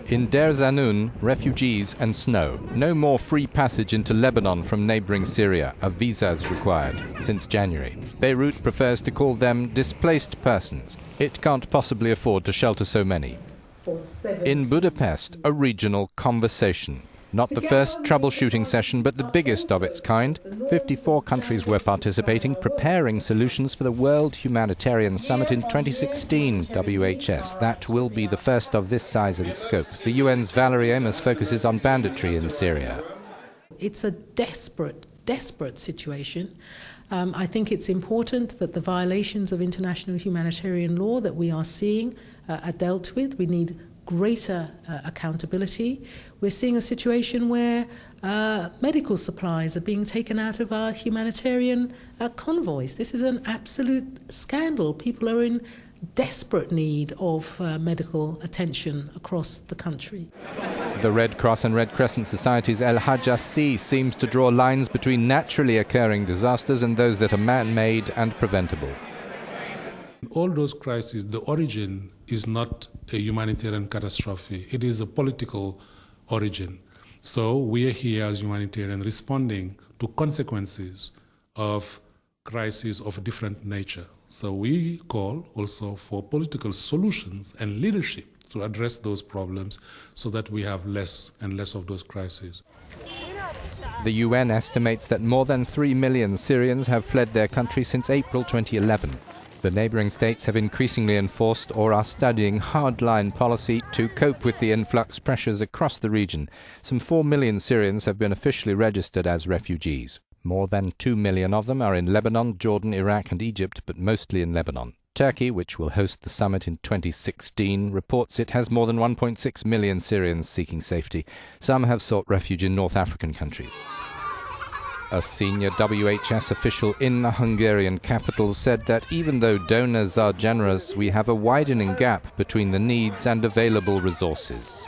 In Deir Zanoun, refugees and snow. No more free passage into Lebanon from neighbouring Syria. A visa is required since January. Beirut prefers to call them displaced persons. It can't possibly afford to shelter so many. In Budapest, a regional conversation. Not the first troubleshooting session, but the biggest of its kind. 54 countries were participating, preparing solutions for the World Humanitarian Summit in 2016, WHS. That will be the first of this size and scope. The UN's Valerie Amos focuses on banditry in Syria. It's a desperate situation. I think it's important that the violations of international humanitarian law that we are seeing are dealt with. We need greater accountability. We're seeing a situation where medical supplies are being taken out of our humanitarian convoys. This is an absolute scandal. People are in desperate need of medical attention across the country. The Red Cross and Red Crescent Society's El Hajjasi seems to draw lines between naturally occurring disasters and those that are man-made and preventable. All those crises, the origin is not a humanitarian catastrophe. It is a political origin. So we are here as humanitarians responding to consequences of crises of a different nature. So we call also for political solutions and leadership to address those problems so that we have less and less of those crises. The UN estimates that more than 3 million Syrians have fled their country since April 2011. The neighbouring states have increasingly enforced or are studying hardline policy to cope with the influx pressures across the region. Some 4 million Syrians have been officially registered as refugees. More than 2 million of them are in Lebanon, Jordan, Iraq and Egypt, but mostly in Lebanon. Turkey, which will host the summit in 2016, reports it has more than 1.6 million Syrians seeking safety. Some have sought refuge in North African countries. A senior WHS official in the Hungarian capital said that even though donors are generous, we have a widening gap between the needs and available resources.